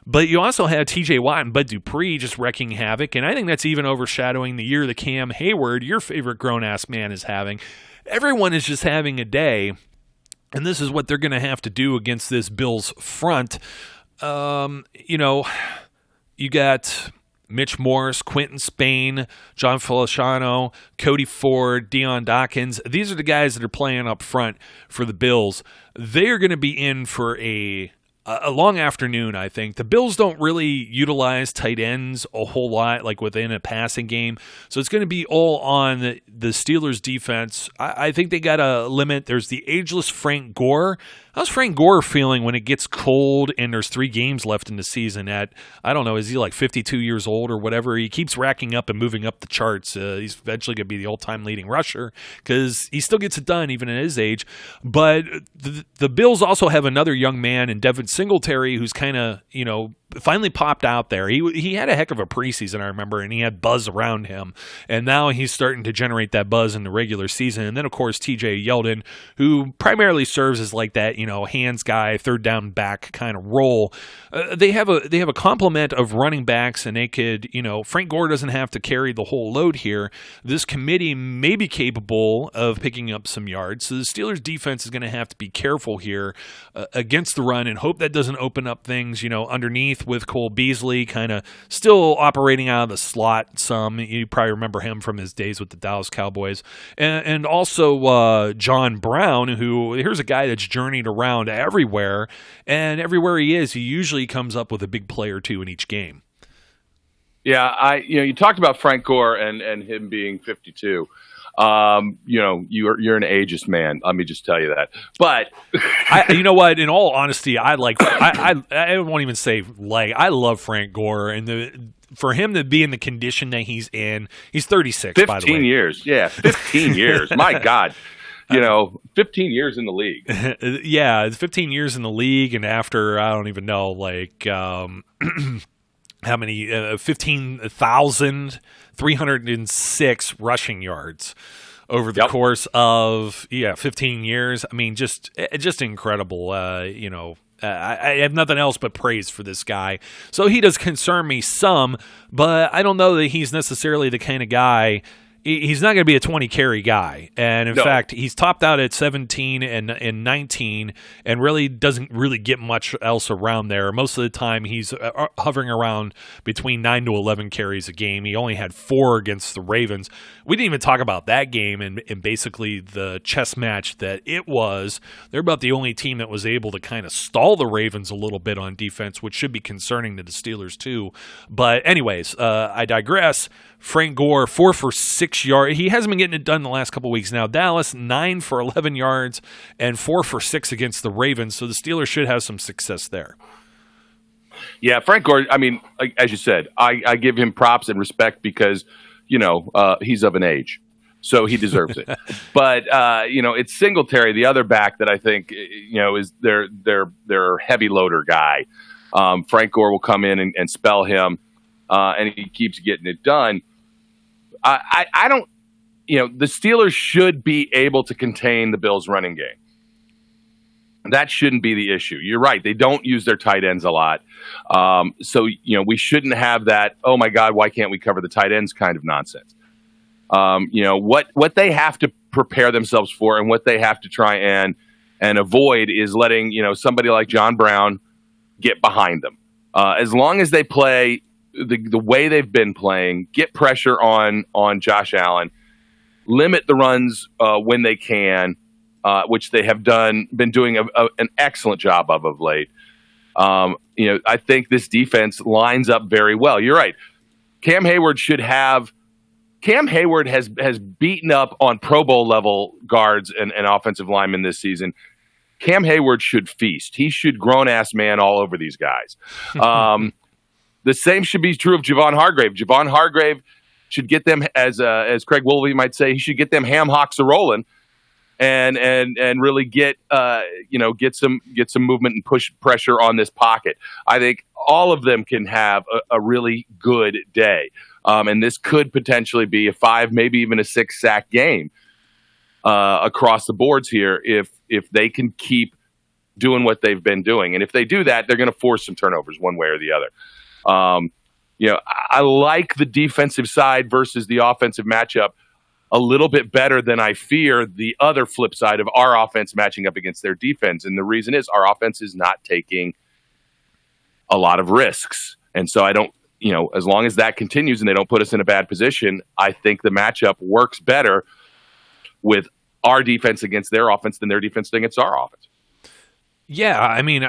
[SPEAKER 2] But you also have T.J. Watt and Bud Dupree just wrecking havoc, and I think that's even overshadowing the year that Cam Hayward, your favorite grown-ass man, is having. Everyone is just having a day, and this is what they're going to have to do against this Bills front. You got Mitch Morse, Quentin Spain, John Feliciano, Cody Ford, Deion Dawkins. These are the guys that are playing up front for the Bills. They are going to be in for a long afternoon, I think. The Bills don't really utilize tight ends a whole lot, like within a passing game. So it's going to be all on the Steelers defense. I think they got a limit. There's the ageless Frank Gore. How's Frank Gore feeling when it gets cold and there's 3 games left in the season at, I don't know, is he like 52 years old or whatever? He keeps racking up and moving up the charts. He's eventually going to be the all-time leading rusher because he still gets it done even at his age. But the Bills also have another young man in Devin Singletary who's kind of, finally popped out there. He had a heck of a preseason, I remember, and he had buzz around him. And now he's starting to generate that buzz in the regular season. And then, of course, TJ Yeldon, who primarily serves as like that, hands guy, third down back kind of role. They have a complement of running backs, and they could, Frank Gore doesn't have to carry the whole load here. This committee may be capable of picking up some yards. So the Steelers defense is going to have to be careful here against the run and hope that doesn't open up things, underneath with Cole Beasley kind of still operating out of the slot some. You probably remember him from his days with the Dallas Cowboys. And also John Brown, who here's a guy that's journeyed around everywhere, and everywhere he is, he usually comes up with a big play or two in each game.
[SPEAKER 3] Yeah, you talked about Frank Gore and him being 52. You're an ageist man. Let me just tell you that. But
[SPEAKER 2] you know what? In all honesty, I won't even say I love Frank Gore, and for him to be in the condition that he's in, he's 36.
[SPEAKER 3] 15
[SPEAKER 2] by the way.
[SPEAKER 3] Years, yeah, 15 years. My God. 15 years in the league.
[SPEAKER 2] Yeah, 15 years in the league, and after, I don't even know, how many, 15,306 rushing yards. over the course of 15 years. I mean, just incredible. I have nothing else but praise for this guy. So he does concern me some, but I don't know that he's necessarily the kind of guy. He's not going to be a 20 carry guy. And in fact, he's topped out at 17 and 19 and really doesn't really get much else around there. Most of the time he's hovering around between 9 to 11 carries a game. He only had 4 against the Ravens. We didn't even talk about that game and basically the chess match that it was. They're about the only team that was able to kind of stall the Ravens a little bit on defense, which should be concerning to the Steelers too. But anyways, I digress. Frank Gore, 4 for 6 yards. He hasn't been getting it done the last couple of weeks now. Dallas, 9 for 11 yards and 4 for 6 against the Ravens. So the Steelers should have some success there.
[SPEAKER 3] Yeah, Frank Gore, I mean, as you said, I give him props and respect because, he's of an age. So he deserves it. But, it's Singletary, the other back that I think, is their heavy loader guy. Frank Gore will come in and spell him. And he keeps getting it done. I don't, the Steelers should be able to contain the Bills' running game. That shouldn't be the issue. You're right. They don't use their tight ends a lot. So, we shouldn't have that, oh, my God, why can't we cover the tight ends kind of nonsense. What they have to prepare themselves for and what they have to try and avoid is letting, somebody like John Brown get behind them. As long as they play the way they've been playing, get pressure on Josh Allen, limit the runs when they can, which they have been doing an excellent job of late. I think this defense lines up very well. You're right. Cam Hayward has beaten up on Pro Bowl level guards and offensive linemen this season. Cam Hayward should feast. He should grown-ass man all over these guys. The same should be true of Javon Hargrave. Javon Hargrave should get them, as Craig Wolvey might say, he should get them ham hocks a rolling, and really get some movement and push pressure on this pocket. I think all of them can have a really good day, and this could potentially be a 5, maybe even a 6 sack game across the boards here if they can keep doing what they've been doing. And if they do that, they're going to force some turnovers one way or the other. I like the defensive side versus the offensive matchup a little bit better than I fear the other flip side of our offense matching up against their defense. And the reason is our offense is not taking a lot of risks. And so I don't, as long as that continues and they don't put us in a bad position, I think the matchup works better with our defense against their offense than their defense against our offense.
[SPEAKER 2] Yeah, I mean,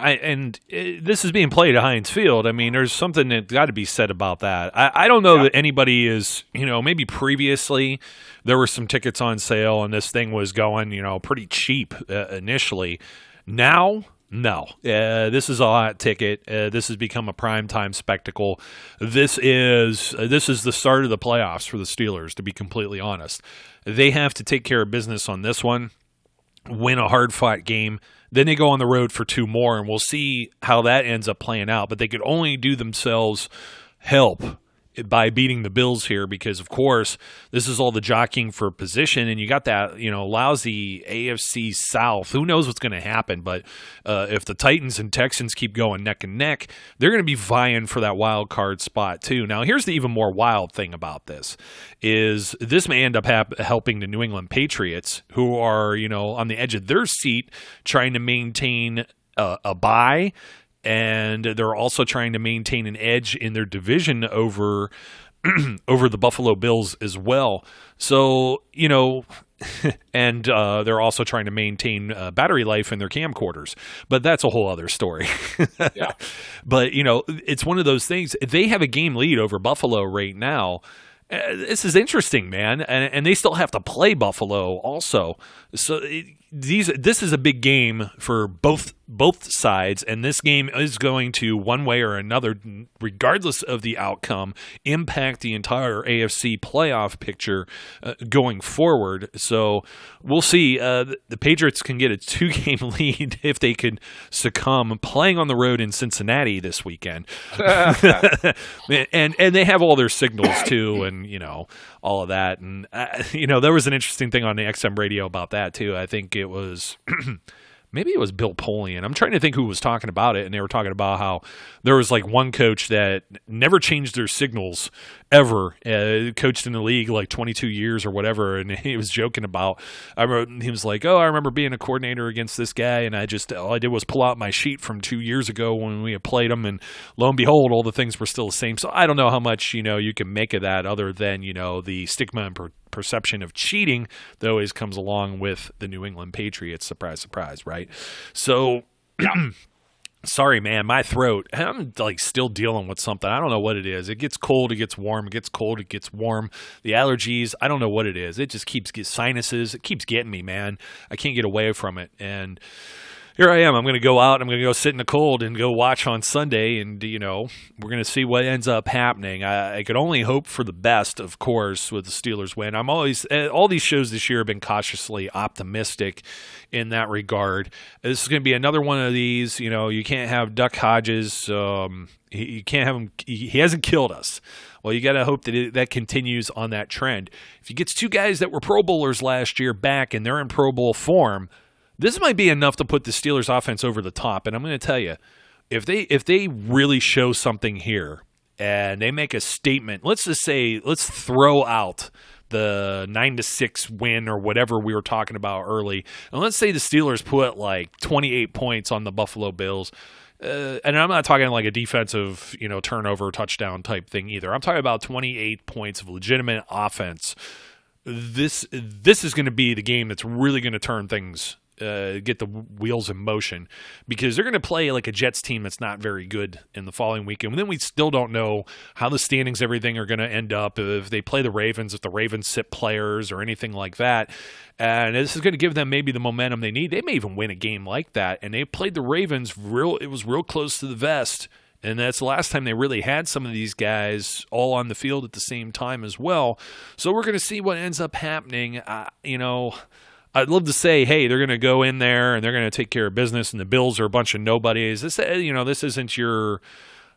[SPEAKER 2] this is being played at Heinz Field. I mean, there's something that's got to be said about that. I don't know that anybody is, maybe previously there were some tickets on sale and this thing was going, pretty cheap initially. Now, no. This is a hot ticket. This has become a primetime spectacle. This is the start of the playoffs for the Steelers, to be completely honest. They have to take care of business on this one, win a hard-fought game. Then they go on the road for 2 more, and we'll see how that ends up playing out. But they could only do themselves help by beating the Bills here because, of course, this is all the jockeying for position, and you got that, lousy AFC South. Who knows what's going to happen? But if the Titans and Texans keep going neck and neck, they're going to be vying for that wild card spot too. Now, here's the even more wild thing about this is this may end up helping the New England Patriots, who are, on the edge of their seat trying to maintain a bye. And they're also trying to maintain an edge in their division over the Buffalo Bills as well. So, and they're also trying to maintain battery life in their camcorders. But that's a whole other story.
[SPEAKER 3] Yeah.
[SPEAKER 2] But, it's one of those things. They have a game lead over Buffalo right now. This is interesting, man. And they still have to play Buffalo also. So this is a big game for both sides, and this game is going to, one way or another, regardless of the outcome, impact the entire AFC playoff picture going forward. So we'll see. The Patriots can get a 2-game lead if they could succumb playing on the road in Cincinnati this weekend. and they have all their signals too, and all of that. And there was an interesting thing on the XM radio about that too. I think it was maybe it was Bill Polian. I'm trying to think who was talking about it, and they were talking about how there was like one coach that never changed their signals ever, coached in the league like 22 years or whatever, and he was joking about, he was like, I remember being a coordinator against this guy, and all I did was pull out my sheet from 2 years ago when we had played him, and lo and behold, all the things were still the same. So I don't know how much, you can make of that other than, the stigma and perception of cheating that always comes along with the New England Patriots. Surprise, surprise, right? So, sorry, man, my throat, I'm like still dealing with something. I don't know what it is. It gets cold, it gets warm, it gets cold, it gets warm. The allergies, I don't know what it is. It just keeps getting sinuses. It keeps getting me, man. I can't get away from it. And here I am. I'm going to go out. I'm going to go sit in the cold and go watch on Sunday. And, we're going to see what ends up happening. I could only hope for the best, of course, with the Steelers win. I'm always, all these shows this year have been cautiously optimistic in that regard. This is going to be another one of these. You can't have Duck Hodges. You can't have him. He hasn't killed us. Well, you got to hope that that continues on that trend. If he gets 2 guys that were Pro Bowlers last year back and they're in Pro Bowl form, this might be enough to put the Steelers offense over the top. And I'm going to tell you, if they really show something here and they make a statement, let's throw out the 9-6 win or whatever we were talking about early. And let's say the Steelers put like 28 points on the Buffalo Bills. And I'm not talking like a defensive, turnover touchdown type thing either. I'm talking about 28 points of legitimate offense. This is going to be the game that's really going to turn things, get the wheels in motion, because they're going to play like a Jets team that's not very good in the following weekend. And then we still don't know how the standings, everything are going to end up, if they play the Ravens, if the Ravens sit players or anything like that. And this is going to give them maybe the momentum they need. They may even win a game like that. And they played the Ravens it was real close to the vest. And that's the last time they really had some of these guys all on the field at the same time as well. So we're going to see what ends up happening. I'd love to say, hey, they're going to go in there and they're going to take care of business, and the Bills are a bunch of nobodies. This isn't your,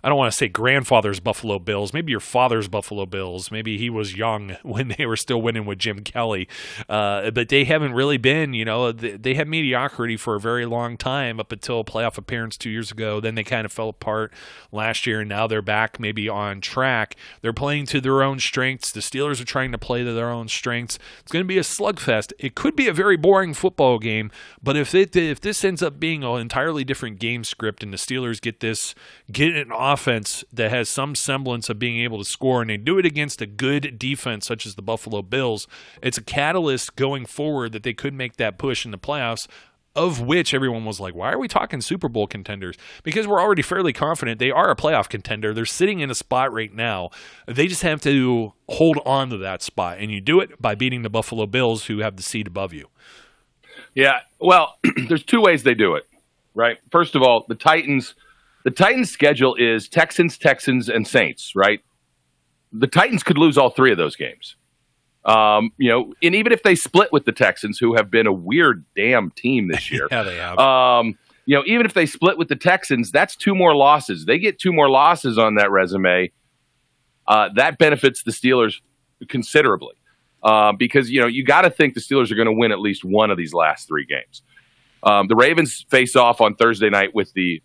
[SPEAKER 2] I don't want to say grandfather's Buffalo Bills, maybe your father's Buffalo Bills. Maybe he was young when they were still winning with Jim Kelly. But they haven't really been, they had mediocrity for a very long time up until a playoff appearance 2 years ago. Then they kind of fell apart last year, and now they're back maybe on track. They're playing to their own strengths. The Steelers are trying to play to their own strengths. It's going to be a slugfest. It could be a very boring football game, but if this ends up being an entirely different game script and the Steelers get an offense that has some semblance of being able to score, and they do it against a good defense such as the Buffalo Bills, it's a catalyst going forward that they could make that push in the playoffs, of which everyone was like, why are we talking Super Bowl contenders? Because we're already fairly confident they are a playoff contender. They're sitting in a spot right now. They just have to hold on to that spot, and you do it by beating the Buffalo Bills, who have the seat above you.
[SPEAKER 3] Yeah, well, there's 2 ways they do it, right? First of all, the Titans' schedule is Texans, and Saints, right? The Titans could lose all 3 of those games. And even if they split with the Texans, who have been a weird damn team this year.
[SPEAKER 2] Yeah, they have.
[SPEAKER 3] Even if they split with the Texans, that's 2 more losses. They get 2 more losses on that resume. That benefits the Steelers considerably. Because, you got to think the Steelers are going to win at least one of these last 3 games. The Ravens face off on Thursday night with the,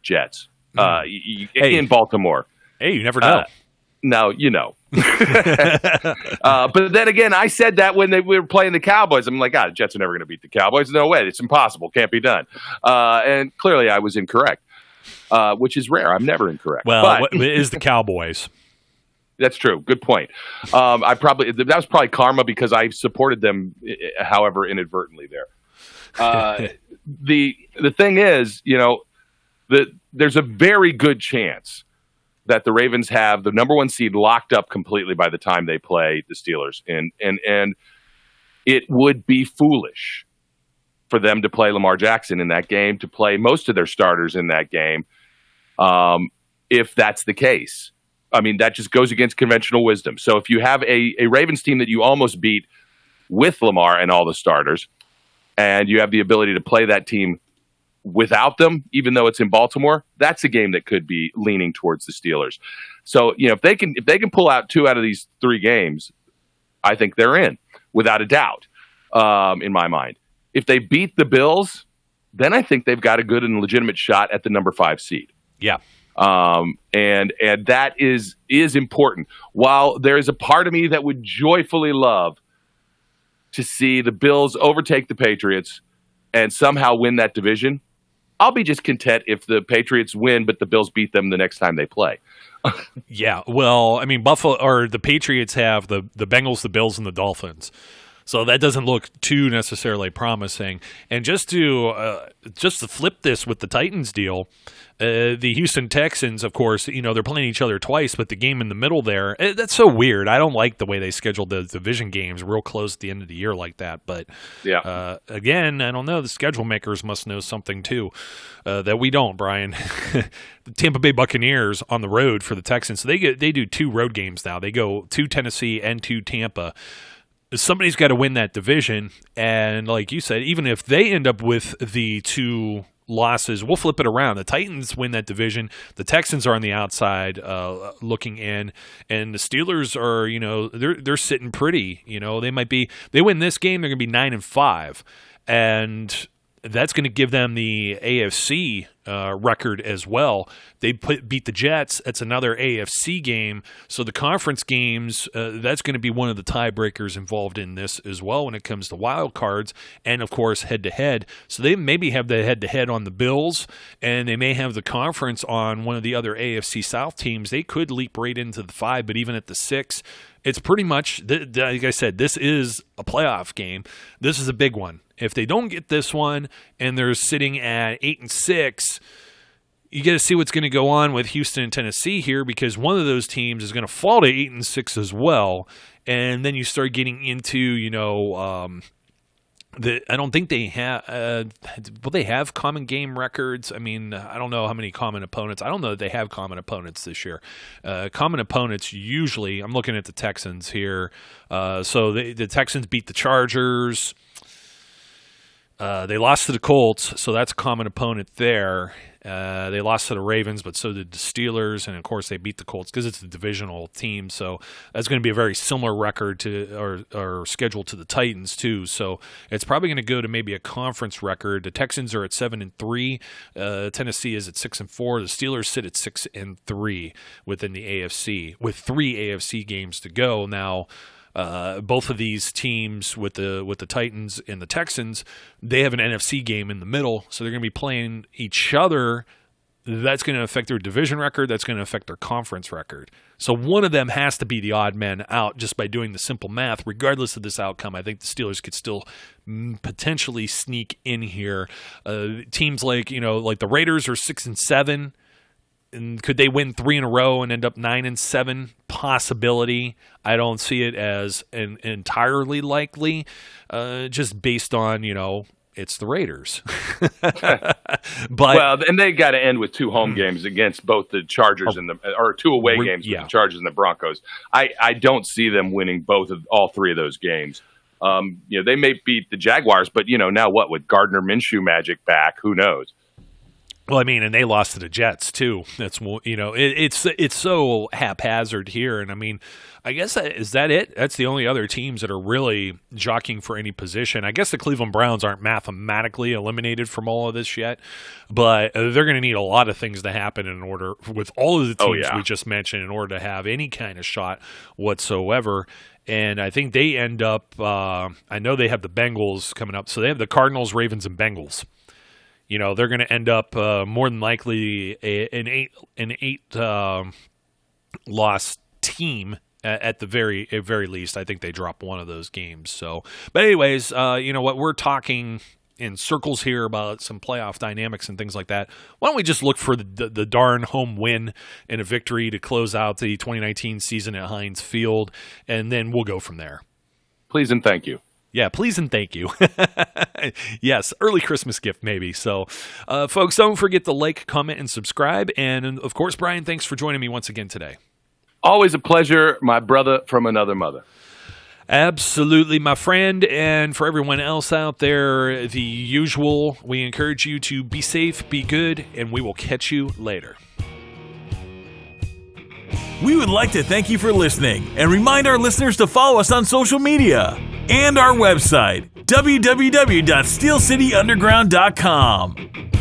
[SPEAKER 3] Jets in Baltimore.
[SPEAKER 2] Hey, you never know.
[SPEAKER 3] No, but then again, I said that when we were playing the Cowboys. I'm like, the Jets are never going to beat the Cowboys. No way. It's impossible. Can't be done. And clearly I was incorrect, which is rare. I'm never incorrect.
[SPEAKER 2] Well, it is the Cowboys.
[SPEAKER 3] That's true. Good point. That was probably karma because I supported them, however, inadvertently there. The thing is, there's a very good chance that the Ravens have the number 1 seed locked up completely by the time they play the Steelers. And it would be foolish for them to play Lamar Jackson in that game, to play most of their starters in that game, if that's the case. I mean, that just goes against conventional wisdom. So if you have a Ravens team that you almost beat with Lamar and all the starters, and you have the ability to play that team without them, even though it's in Baltimore, that's a game that could be leaning towards the Steelers. So, if they can pull out 2 out of these 3 games, I think they're in without a doubt, in my mind. If they beat the Bills, then I think they've got a good and legitimate shot at the number 5 seed.
[SPEAKER 2] Yeah.
[SPEAKER 3] And that is important. While there is a part of me that would joyfully love to see the Bills overtake the Patriots and somehow win that division, I'll be just content if the Patriots win, but the Bills beat them the next time they play.
[SPEAKER 2] Yeah, well, I mean, the Patriots have the Bengals, the Bills, and the Dolphins. So that doesn't look too necessarily promising. And just to flip this with the Titans deal, the Houston Texans, of course, they're playing each other twice, but the game in the middle there, that's so weird. I don't like the way they scheduled the division games real close at the end of the year like that. But again, I don't know. The schedule makers must know something too that we don't, Brian. The Tampa Bay Buccaneers on the road for the Texans. So they do 2 road games now. They go to Tennessee and to Tampa. Somebody's got to win that division, and like you said, even if they end up with the 2 losses, we'll flip it around. The Titans win that division. The Texans are on the outside looking in, and the Steelers are, they're sitting pretty. They win this game, they're going to be 9-5, and that's going to give them the AFC record as well. They beat the Jets. That's another AFC game. So the conference games, that's going to be one of the tiebreakers involved in this as well when it comes to wild cards and, of course, head-to-head. So they maybe have the head-to-head on the Bills, and they may have the conference on one of the other AFC South teams. They could leap right into the 5, but even at the 6, it's pretty much, like I said, this is a playoff game. This is a big one. If they don't get this one and they're sitting at 8-6, you got to see what's going to go on with Houston and Tennessee here, because one of those teams is going to fall to 8-6 as well. And then you start getting into, I don't think they have. Will they have common game records? I mean, I don't know how many common opponents. I don't know that they have common opponents this year. Common opponents usually. I'm looking at the Texans here. So the Texans beat the Chargers. They lost to the Colts, so that's a common opponent there. They lost to the Ravens, but so did the Steelers, and of course they beat the Colts because it's a divisional team. So that's going to be a very similar record to or schedule to the Titans too. So it's probably going to go to maybe a conference record. The Texans are at 7-3. Tennessee is at 6-4. The Steelers sit at 6-3 within the AFC with 3 AFC games to go now. Both of these teams with the Titans and the Texans, they have an NFC game in the middle, so they're going to be playing each other. That's going to affect their division record. That's going to affect their conference record. So one of them has to be the odd man out just by doing the simple math. Regardless of this outcome, I think the Steelers could still potentially sneak in here. Teams like the Raiders are 6-7. And could they win 3 in a row and end up 9-7? Possibility. I don't see it as entirely likely, just based on it's the Raiders.
[SPEAKER 3] But and they got to end with 2 home games against both the Chargers or 2 away games with the Chargers and the Broncos. I don't see them winning all 3 of those games. They may beat the Jaguars, but now what with Gardner Minshew magic back? Who knows?
[SPEAKER 2] Well, I mean, and they lost to the Jets too. That's it's so haphazard here, and I mean, I guess is that it? That's the only other teams that are really jockeying for any position. I guess the Cleveland Browns aren't mathematically eliminated from all of this yet, but they're going to need a lot of things to happen in order with all of the teams we just mentioned in order to have any kind of shot whatsoever. And I think they end up. I know they have the Bengals coming up, so they have the Cardinals, Ravens, and Bengals. They're going to end up more than likely an eight loss team at the very least. I think they drop one of those games. So, but anyways, what we're talking in circles here about some playoff dynamics and things like that. Why don't we just look for the darn home win and a victory to close out the 2019 season at Heinz Field, and then we'll go from there.
[SPEAKER 3] Please and thank you.
[SPEAKER 2] Yeah, please and thank you. Yes, early Christmas gift maybe. So, folks, don't forget to like, comment, and subscribe. And, of course, Brian, thanks for joining me once again today.
[SPEAKER 3] Always a pleasure, my brother from another mother.
[SPEAKER 2] Absolutely, my friend. And for everyone else out there, the usual, we encourage you to be safe, be good, and we will catch you later.
[SPEAKER 1] We would like to thank you for listening and remind our listeners to follow us on social media and our website, www.steelcityunderground.com.